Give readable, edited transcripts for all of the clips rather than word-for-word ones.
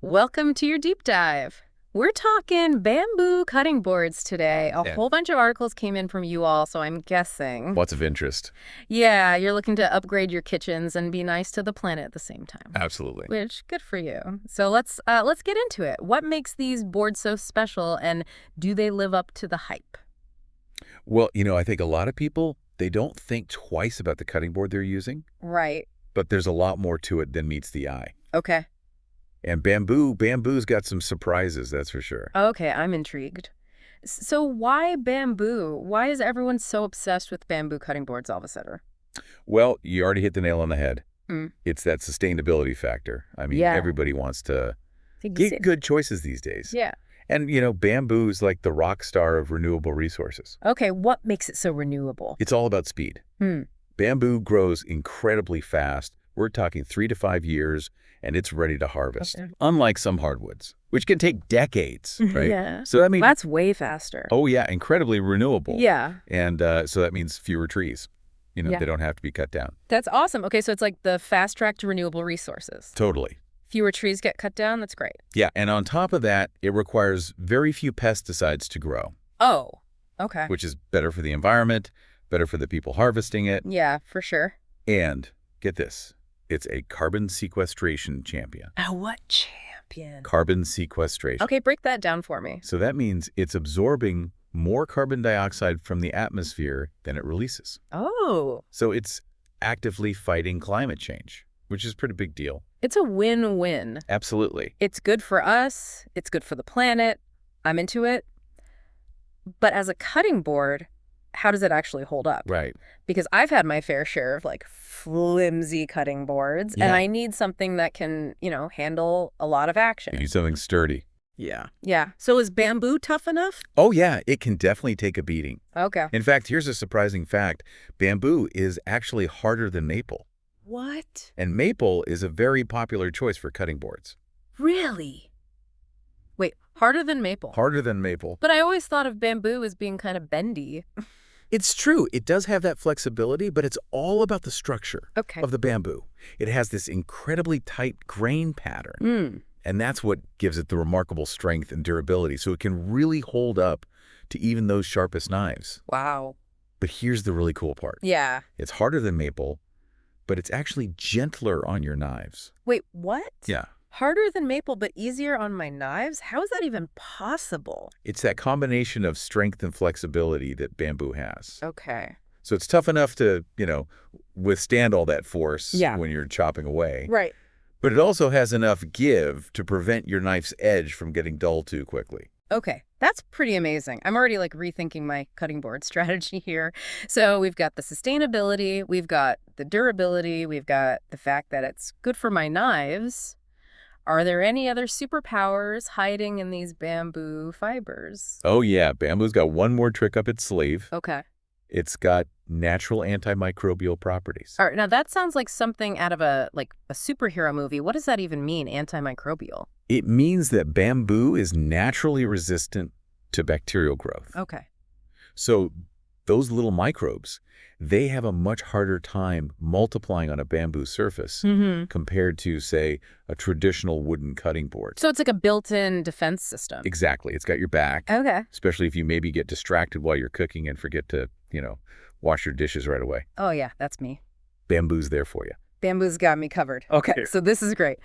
Welcome to your deep dive. We're talking bamboo cutting boards today. A whole bunch of articles came in from you all, so I'm guessing. Lots of interest. Yeah, you're looking to upgrade your kitchens and be nice to the planet at the same time. Absolutely. Which, good for you. So let's get into it. What makes these boards so special, and do they live up to the hype? Well, I think a lot of people, they don't think twice about the cutting board they're using. Right. But there's a lot more to it than meets the eye. Okay. And bamboo's got some surprises, that's for sure. Okay, I'm intrigued. So why bamboo? Why is everyone so obsessed with bamboo cutting boards all of a sudden? Well, you already hit the nail on the head. Mm. It's that sustainability factor. I mean, Yeah. Everybody wants to get good choices these days. Yeah. And, bamboo's like the rock star of renewable resources. Okay, what makes it so renewable? It's all about speed. Bamboo grows incredibly fast. We're talking 3 to 5 years, and it's ready to harvest. Okay. Unlike some hardwoods, which can take decades, right? Yeah. So that's way faster. Oh, yeah, incredibly renewable. Yeah. And so that means fewer trees. They don't have to be cut down. That's awesome. Okay, so it's like the fast track to renewable resources. Totally. Fewer trees get cut down? That's great. Yeah, and on top of that, it requires very few pesticides to grow. Oh, okay. Which is better for the environment, better for the people harvesting it. Yeah, for sure. And get this, it's a carbon sequestration champion. A what champion? Carbon sequestration. Okay, break that down for me. So that means it's absorbing more carbon dioxide from the atmosphere than it releases. Oh. So it's actively fighting climate change, which is a pretty big deal. It's a win-win. Absolutely. It's good for us. It's good for the planet. I'm into it. But as a cutting board, how does it actually hold up? Right. Because I've had my fair share of flimsy cutting boards, and I need something that can, handle a lot of action. You need something sturdy. Yeah. Yeah. So is bamboo tough enough? Oh, yeah. It can definitely take a beating. Okay. In fact, here's a surprising fact. Bamboo is actually harder than maple. What? And maple is a very popular choice for cutting boards. Really? Wait, harder than maple? Harder than maple. But I always thought of bamboo as being kind of bendy. It's true. It does have that flexibility, but it's all about the structure of the bamboo. It has this incredibly tight grain pattern. And that's what gives it the remarkable strength and durability. So it can really hold up to even those sharpest knives. Wow. But here's the really cool part. Yeah. It's harder than maple, but it's actually gentler on your knives. Wait, what? Yeah. Harder than maple, but easier on my knives? How is that even possible? It's that combination of strength and flexibility that bamboo has. Okay. So it's tough enough to, withstand all that force when you're chopping away. Right. But it also has enough give to prevent your knife's edge from getting dull too quickly. Okay, that's pretty amazing. I'm already rethinking my cutting board strategy here. So we've got the sustainability, we've got the durability, we've got the fact that it's good for my knives. Are there any other superpowers hiding in these bamboo fibers? Oh, yeah. Bamboo's got one more trick up its sleeve. Okay. It's got natural antimicrobial properties. All right, now that sounds like something out of a superhero movie. What does that even mean, antimicrobial? It means that bamboo is naturally resistant to bacterial growth. Okay. So those little microbes, they have a much harder time multiplying on a bamboo surface compared to, say, a traditional wooden cutting board. So it's like a built-in defense system. Exactly. It's got your back. Okay. Especially if you maybe get distracted while you're cooking and forget to, wash your dishes right away. Oh, yeah, that's me. Bamboo's there for you. Bamboo's got me covered. Okay, so this is great.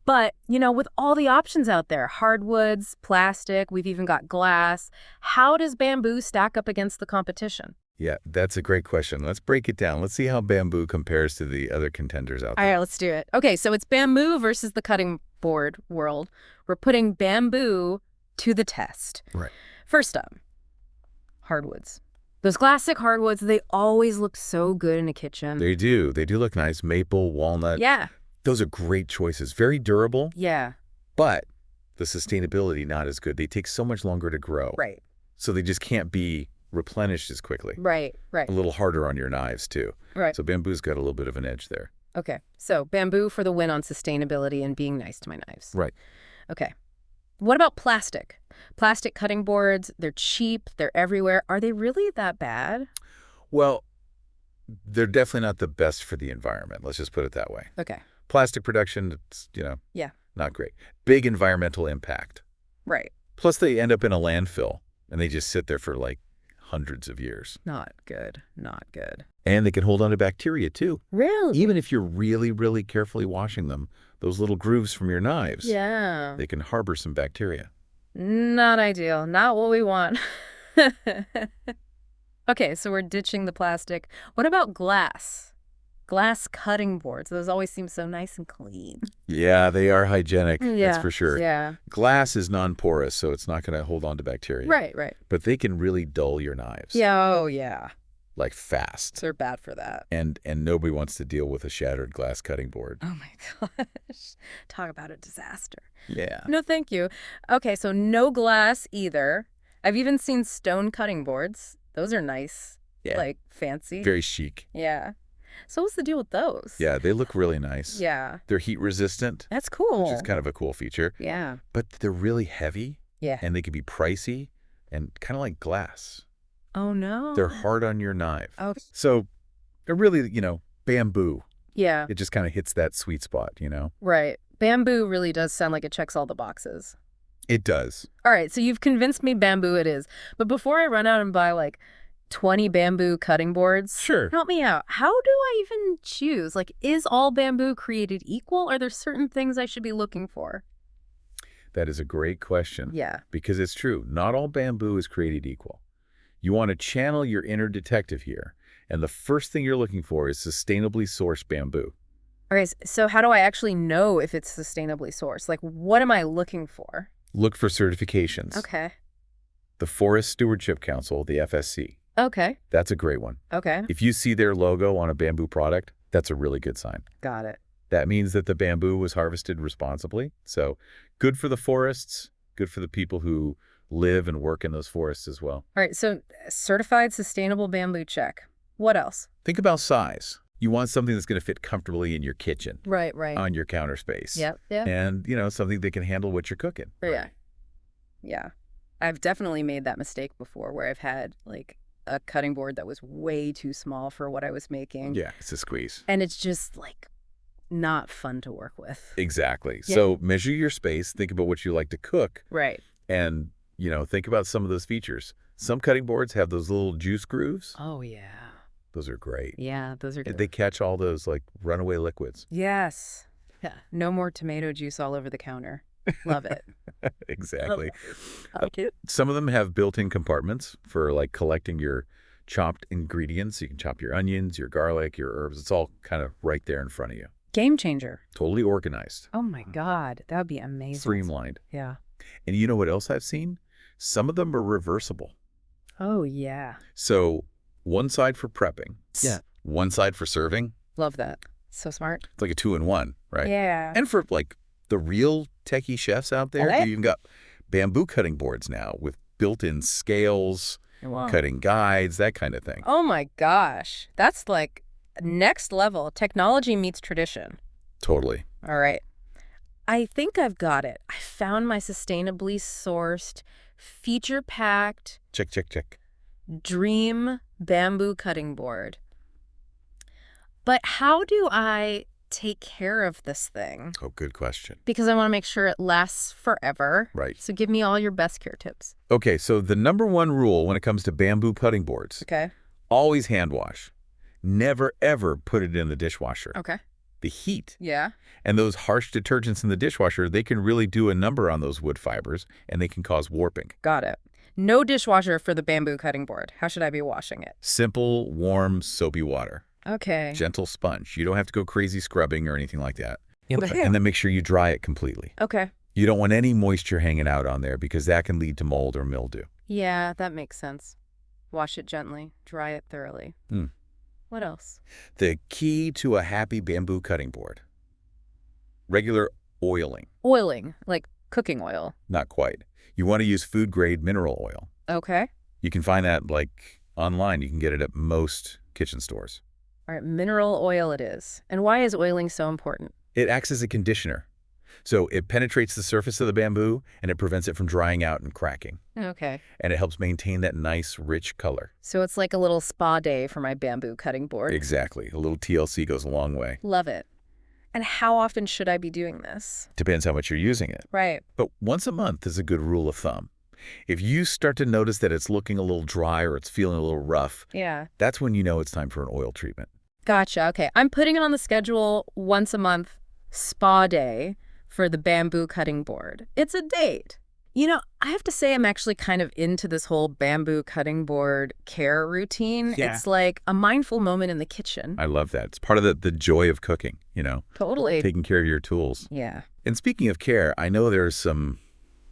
But, with all the options out there, hardwoods, plastic, we've even got glass, how does bamboo stack up against the competition? Yeah, that's a great question. Let's break it down. Let's see how bamboo compares to the other contenders out there. All right, let's do it. Okay, so it's bamboo versus the cutting board world. We're putting bamboo to the test. Right. First up, hardwoods. Those classic hardwoods, they always look so good in a kitchen. They do. They do look nice. Maple, walnut. Yeah. Those are great choices. Very durable. Yeah. But the sustainability not as good. They take so much longer to grow. Right. So they just can't be replenished as quickly. Right. A little harder on your knives, too. Right. So bamboo's got a little bit of an edge there. Okay. So bamboo for the win on sustainability and being nice to my knives. Right. Okay. What about plastic? Plastic cutting boards, they're cheap, they're everywhere. Are they really that bad? Well, They're definitely not the best for the environment. Let's just put it that way. Okay. Plastic production, it's, Yeah. not great. Big environmental impact. Right. Plus, they end up in a landfill, and they just sit there for, like, hundreds of years. Not good. Not good. And they can hold on to bacteria, too. Really? Even if you're really, really carefully washing them, those little grooves from your knives, Yeah. they can harbor some bacteria. Not ideal. Not what we want. Okay, so we're ditching the plastic. What about glass? Glass cutting boards. Those always seem so nice and clean. Yeah, they are hygienic, Yeah. that's for sure. Yeah. Glass is non-porous, so it's not going to hold on to bacteria. Right, right. But they can really dull your knives. Yeah, oh yeah. Like fast. They're bad for that. And nobody wants to deal with a shattered glass cutting board. Oh my gosh. Talk about a disaster. Yeah. No, thank you. Okay, so no glass either. I've even seen stone cutting boards. Those are nice. Yeah. Like fancy. Very chic. Yeah. So what's the deal with those? Yeah, they look really nice. Yeah. They're heat resistant. That's cool. Which is kind of a cool feature. Yeah. But they're really heavy. Yeah. And they can be pricey and kind of like glass. Oh, no. They're hard on your knife. Oh. So they're really, bamboo. Yeah. It just kind of hits that sweet spot, Right. Bamboo really does sound like it checks all the boxes. It does. All right, so you've convinced me bamboo it is. But before I run out and buy like 20 bamboo cutting boards, Sure. help me out. How do I even choose? Like, is all bamboo created equal? Are there certain things I should be looking for? That is a great question. Yeah. Because it's true. Not all bamboo is created equal. You want to channel your inner detective here. And the first thing you're looking for is sustainably sourced bamboo. All right, so how do I actually know if it's sustainably sourced? Like, what am I looking for? Look for certifications. Okay. The Forest Stewardship Council, the FSC. Okay. That's a great one. Okay. If you see their logo on a bamboo product, that's a really good sign. Got it. That means that the bamboo was harvested responsibly. So good for the forests, good for the people who live and work in those forests as well. All right, so certified sustainable bamboo check. What else? Think about size. You want something that's going to fit comfortably in your kitchen. Right. On your counter space. Yep. Yeah. And, something that can handle what you're cooking. Yeah. Yeah. I've definitely made that mistake before where I've had like a cutting board that was way too small for what I was making. Yeah, it's a squeeze. And it's just like not fun to work with. Exactly. Yeah. So measure your space, think about what you like to cook. Right. And, think about some of those features. Some cutting boards have those little juice grooves. Oh, yeah. Those are great. Yeah, those are good. They catch all those like runaway liquids. Yes. Yeah. No more tomato juice all over the counter. Love it. Exactly. Okay. Some of them have built-in compartments for like collecting your chopped ingredients. You can chop your onions, your garlic, your herbs. It's all kind of right there in front of you. Game changer. Totally organized. Oh my God. That would be amazing. Streamlined. Yeah. And you know what else I've seen? Some of them are reversible. Oh, yeah. So one side for prepping. Yeah. One side for serving. Love that. So smart. It's like a 2-in-1, right? Yeah. And for like the real techie chefs out there, Okay. you even got bamboo cutting boards now with built-in scales, Wow. cutting guides, that kind of thing. Oh my gosh. That's like next level. Technology meets tradition. Totally. All right. I think I've got it. I found my sustainably sourced, feature-packed, Check, check, check. dream bamboo cutting board. But how do I take care of this thing? Oh, good question. Because I want to make sure it lasts forever. Right. So give me all your best care tips. Okay, so the number one rule when it comes to bamboo cutting boards, Okay. always hand wash. Never, ever put it in the dishwasher. Okay. The heat Yeah. and those harsh detergents in the dishwasher, they can really do a number on those wood fibers, and they can cause warping. Got it. No dishwasher for the bamboo cutting board. How should I be washing it? Simple, warm, soapy water. Okay. Gentle sponge. You don't have to go crazy scrubbing or anything like that. Yep. And then make sure you dry it completely. Okay. You don't want any moisture hanging out on there because that can lead to mold or mildew. Yeah, that makes sense. Wash it gently. Dry it thoroughly. What else? The key to a happy bamboo cutting board. Regular oiling. Oiling, like cooking oil. Not quite. You want to use food-grade mineral oil. Okay. You can find that like online. You can get it at most kitchen stores. All right, mineral oil it is. And why is oiling so important? It acts as a conditioner. So it penetrates the surface of the bamboo, and it prevents it from drying out and cracking. Okay. And it helps maintain that nice, rich color. So it's like a little spa day for my bamboo cutting board. Exactly. A little TLC goes a long way. Love it. And how often should I be doing this? Depends how much you're using it. Right. But once a month is a good rule of thumb. If you start to notice that it's looking a little dry or it's feeling a little rough, that's when you know it's time for an oil treatment. Gotcha. Okay. I'm putting it on the schedule once a month, spa day for the bamboo cutting board. It's a date. You know, I have to say I'm actually kind of into this whole bamboo cutting board care routine. Yeah. It's like a mindful moment in the kitchen. I love that. It's part of the joy of cooking, you know? Totally. Taking care of your tools. Yeah. And speaking of care, I know there's some,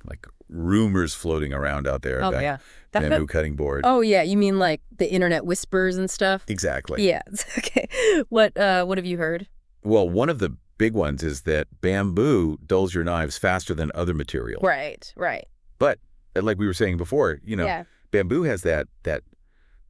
like, rumors floating around out there about bamboo cutting board. Oh, yeah. You mean like the internet whispers and stuff? Exactly. Yeah. Okay. What have you heard? Well, one of the big ones is that bamboo dulls your knives faster than other materials. Right, right. But like we were saying before, you know, bamboo has that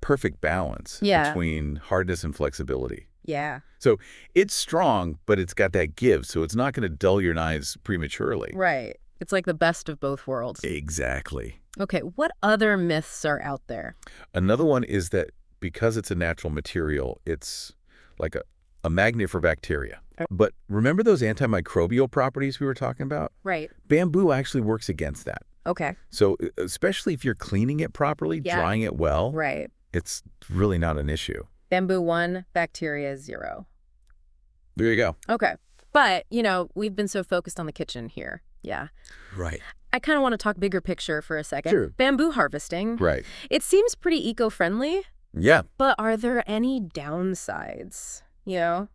perfect balance between hardness and flexibility. Yeah. So it's strong, but it's got that give, so it's not going to dull your knives prematurely. Right. It's like the best of both worlds. Exactly. Okay, what other myths are out there? Another one is that because it's a natural material, it's like a magnet for bacteria. But remember those antimicrobial properties we were talking about? Right. Bamboo actually works against that. Okay. So especially if you're cleaning it properly, drying it well, it's really not an issue. Bamboo 1, bacteria 0. There you go. Okay. But, you know, we've been so focused on the kitchen here. Yeah. Right. I kind of want to talk bigger picture for a second. Sure. Bamboo harvesting. Right. It seems pretty eco-friendly. Yeah. But are there any downsides, you know?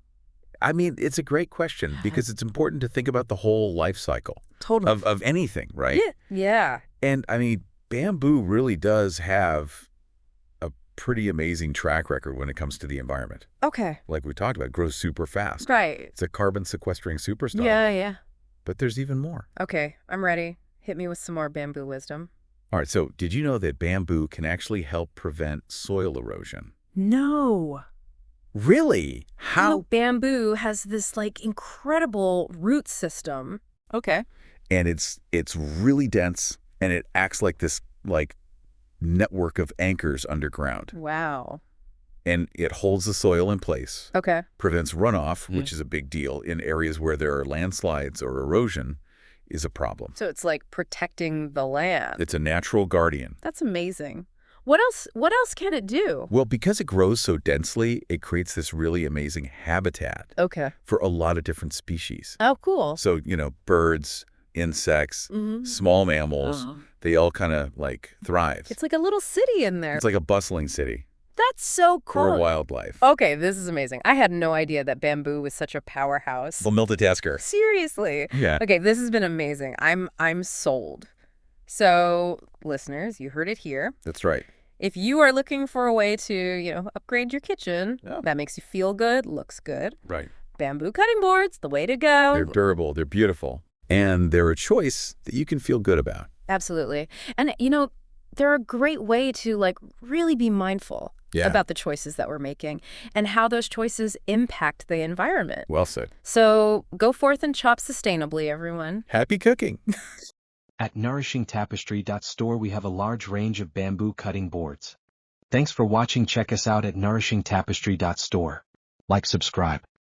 I mean, it's a great question because it's important to think about the whole life cycle of anything, right? Yeah. Yeah. And I mean, bamboo really does have a pretty amazing track record when it comes to the environment. Okay. Like we talked about, it grows super fast. Right. It's a carbon sequestering superstar. Yeah, yeah. But there's even more. Okay, I'm ready. Hit me with some more bamboo wisdom. All right, so did you know that bamboo can actually help prevent soil erosion? No. Really? How? You know, bamboo has this, like, incredible root system. Okay. And it's really dense, and it acts like this, like, network of anchors underground. Wow. And it holds the soil in place. Okay. Prevents runoff, which is a big deal in areas where there are landslides or erosion is a problem. So it's like protecting the land. It's a natural guardian. That's amazing. What else can it do? Well, because it grows so densely, it creates this really amazing habitat for a lot of different species. Oh, cool. So, you know, birds, insects, small mammals, they all kind of like thrive. It's like a little city in there. It's like a bustling city. That's so cool. For wildlife. Okay, this is amazing. I had no idea that bamboo was such a powerhouse. Well, multitasker. Seriously. Yeah. Okay, this has been amazing. I'm sold. So, listeners, you heard it here. That's right. If you are looking for a way to, you know, upgrade your kitchen, that makes you feel good, looks good. Right. Bamboo cutting boards, the way to go. They're durable, they're beautiful, and they're a choice that you can feel good about. Absolutely. And, you know, they're a great way to, like, really be mindful about the choices that we're making and how those choices impact the environment. Well said. So go forth and chop sustainably, everyone. Happy cooking. At nourishingtapestry.store we have a large range of bamboo cutting boards. Thanks for watching. Check us out at nourishingtapestry.store. Like, subscribe.